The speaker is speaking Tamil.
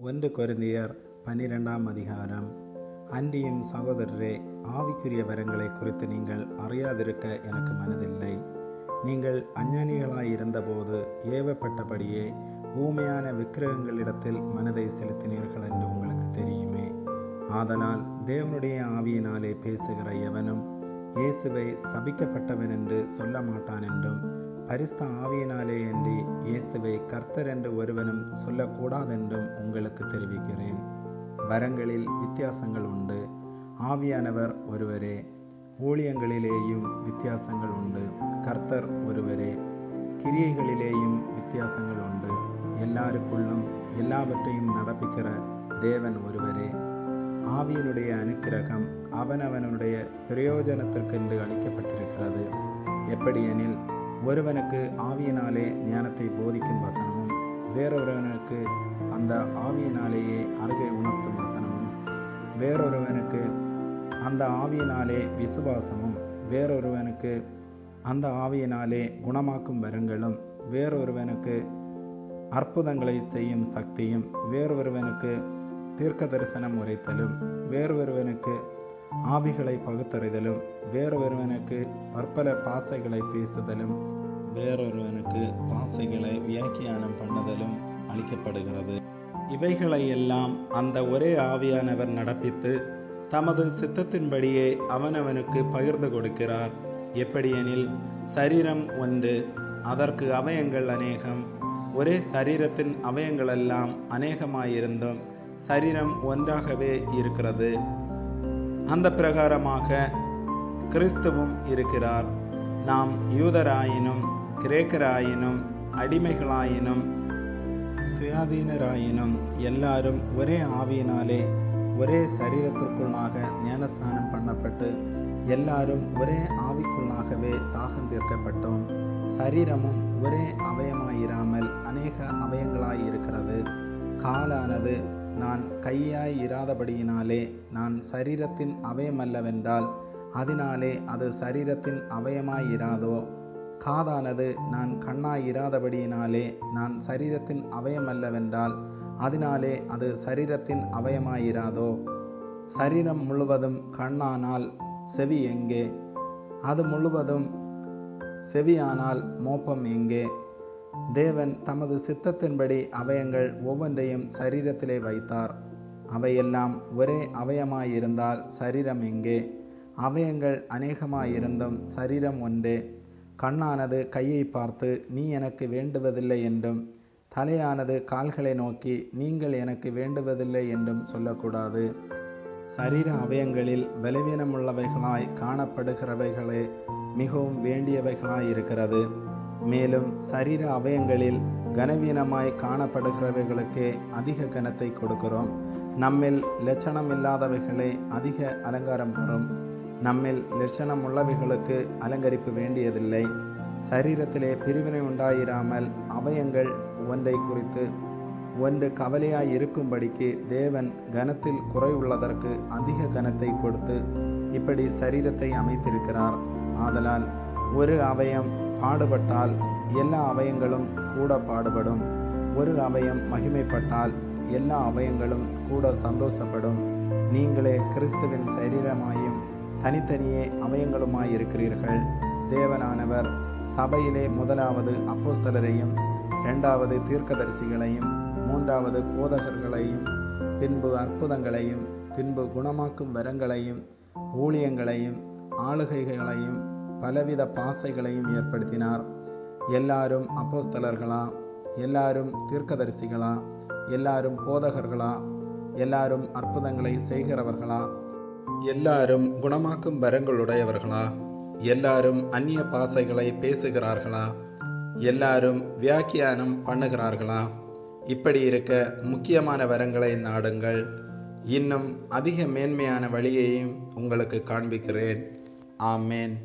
1 கொரிந்தியர் 12ஆம் அதிகாரம். அன்றியும் சகோதரரே, ஆவிக்குரிய வரங்களை குறித்து நீங்கள் அறியாதிருக்க எனக்கு மனதில்லை. நீங்கள் அஞ்ஞானிகளாயிருந்தபோது ஏவப்பட்டபடியே ஊமையான விக்கிரகங்களிடத்தில் மனதை செலுத்தினீர்கள் என்று உங்களுக்கு தெரியுமே. ஆதலால் தேவனுடைய ஆவியினாலே பேசுகிற எவனும் இயேசுவை சபிக்கப்பட்டவன் என்று சொல்ல மாட்டான் என்றும், பரிசுத்த ஆவியினாலே அன்றி இயேசுவை கர்த்தர் என்று ஒருவனும் சொல்லக்கூடாதென்றும் உங்களுக்கு தெரிவிக்கிறேன். வரங்களில் வித்தியாசங்கள் உண்டு, ஆவியானவர் ஒருவரே. ஊழியங்களிலேயும் வித்தியாசங்கள் உண்டு, கர்த்தர் ஒருவரே. கிரியைகளிலேயும் வித்தியாசங்கள் உண்டு, எல்லாருக்குள்ளும் எல்லாவற்றையும் நடப்பிக்கிற தேவன் ஒருவரே. ஆவியினுடைய அனுக்கிரகம் அவனவனுடைய பிரயோஜனத்திற்கென்று அளிக்கப்பட்டிருக்கிறது. எப்படியெனில், ஒருவனுக்கு ஆவியினாலே ஞானத்தை போதிக்கும் வசனமும், வேறொருவனுக்கு அந்த ஆவியினாலேயே அறிவை உணர்த்தும் வசனமும், வேறொருவனுக்கு அந்த ஆவியினாலே விசுவாசமும், வேறொருவனுக்கு அந்த ஆவியினாலே குணமாக்கும் வரங்களும், வேறொருவனுக்கு அற்புதங்களை செய்யும் சக்தியும், வேறொருவனுக்கு தீர்க்க தரிசனம் உரைத்தலும், வேறொருவனுக்கு ஆவிகளை பகுத்தறிதலும், வேறொருவனுக்கு பற்பல பாசைகளை பேசுதலும், வேறொருவனுக்கு பாசைகளை வியாக்கியானம் பண்ணுதலும் அளிக்கப்படுகிறது. இவைகளை எல்லாம் அந்த ஒரே ஆவியானவர் நடப்பித்து தமது சித்தத்தின்படியே அவனவனுக்கு பகிர்ந்து கொடுக்கிறார். எப்படியெனில், சரீரம் ஒன்று, அதற்கு அவயங்கள் அநேகம். ஒரே சரீரத்தின் அவயங்களெல்லாம் அநேகமாயிருந்தும் சரீரம் ஒன்றாகவே இருக்கிறது. அந்த பிரகாரமாக கிறிஸ்துவும் இருக்கிறார். நாம் யூதராயினும் கிரேக்கராயினும் அடிமைகளாயினும் சுயாதீனராயினும் எல்லாரும் ஒரே ஆவியினாலே ஒரே சரீரத்திற்குள்ளாக ஞானஸ்நானம் பண்ணப்பட்டு எல்லாரும் ஒரே ஆவிக்குள்ளாகவே தாகம் தீர்க்கப்பட்டோம். சரீரமும் ஒரே அவயமாயிராமல் அநேக அவயங்களாயிருக்கிறது. காலானது நான் கையாய் இராதபடியினாலே நான் சரீரத்தின் அவயமல்லவென்றால் அதனாலே அது சரீரத்தின் அவயமாயிராதோ? காதானது நான் கண்ணாயிராதபடியினாலே நான் சரீரத்தின் அவயமல்லவென்றால் அதனாலே அது சரீரத்தின் அவயமாயிராதோ? சரீரம் முழுவதும் கண்ணானால் செவி எங்கே? அது முழுவதும் செவியானால் மோப்பம் எங்கே? தேவன் தமது சித்தத்தின்படி அவயங்கள் ஒவ்வொன்றையும் சரீரத்திலே வைத்தார். அவையெல்லாம் ஒரே அவயமாயிருந்தால் சரீரம் எங்கே? அவயங்கள் அநேகமாயிருந்தும் சரீரம் ஒன்றே. கண்ணானது கையை பார்த்து நீ எனக்கு வேண்டுவதில்லை என்றும், தலையானது கால்களை நோக்கி நீங்கள் எனக்கு வேண்டுவதில்லை என்றும் சொல்லக்கூடாது. சரீர அவயங்களில் பலவீனமுள்ளவைகளாய் காணப்படுகிறவைகளே மிகவும் வேண்டியவைகளாயிருக்கிறது. மேலும் சரீர அவயங்களில் கனவீனமாய் காணப்படுகிறவைகளுக்கே அதிக கனத்தை கொடுக்கிறோம். நம்மில் லட்சணம் இல்லாதவைகளே அதிக அலங்காரம் பெறும். நம்மில் லட்சணம் உள்ளவைகளுக்கு அலங்கரிப்பு வேண்டியதில்லை. சரீரத்திலே பிரிவினை உண்டாயிராமல் அவயங்கள் ஒன்றை குறித்து ஒன்று கவலையாய் இருக்கும்படிக்கு தேவன் கனத்தில் குறைவுள்ளதற்கு அதிக கனத்தை கொடுத்து இப்படி சரீரத்தை அமைத்திருக்கிறார். ஆதலால் ஒரு அவயம் பாடுபட்டால் எல்லா அவயங்களும் கூட பாடுபடும். ஒரு அவயம் மகிமைப்பட்டால் எல்லா அவயங்களும் கூட சந்தோஷப்படும். நீங்களே கிறிஸ்துவின் சரீரமாயும் தனித்தனியே அவயங்களுமாயிருக்கிறீர்கள். தேவனானவர் சபையிலே முதலாவது அப்போஸ்தலரையும், இரண்டாவது தீர்க்கதரிசிகளையும், மூன்றாவது போதகர்களையும், பின்பு அற்புதங்களையும், பின்பு குணமாக்கும் வரங்களையும், ஊழியங்களையும், ஆளுகைகளையும், பலவித பாசைகளையும் ஏற்படுத்தினார். எல்லாரும் அப்போஸ்தலர்களா? எல்லாரும் தீர்க்கதரிசிகளா? எல்லாரும் போதகர்களா? எல்லாரும் அற்புதங்களை செய்கிறவர்களா? எல்லாரும் குணமாக்கும் வரங்களுடையவர்களா? எல்லாரும் அந்நிய பாசைகளை பேசுகிறார்களா? எல்லாரும் வியாக்கியானம் பண்ணுகிறார்களா? இப்படி இருக்க முக்கியமான வரங்களை நாடுங்கள். இன்னும் அதிக மேன்மையான வழியையும் உங்களுக்கு காண்பிக்கிறேன். ஆமேன்.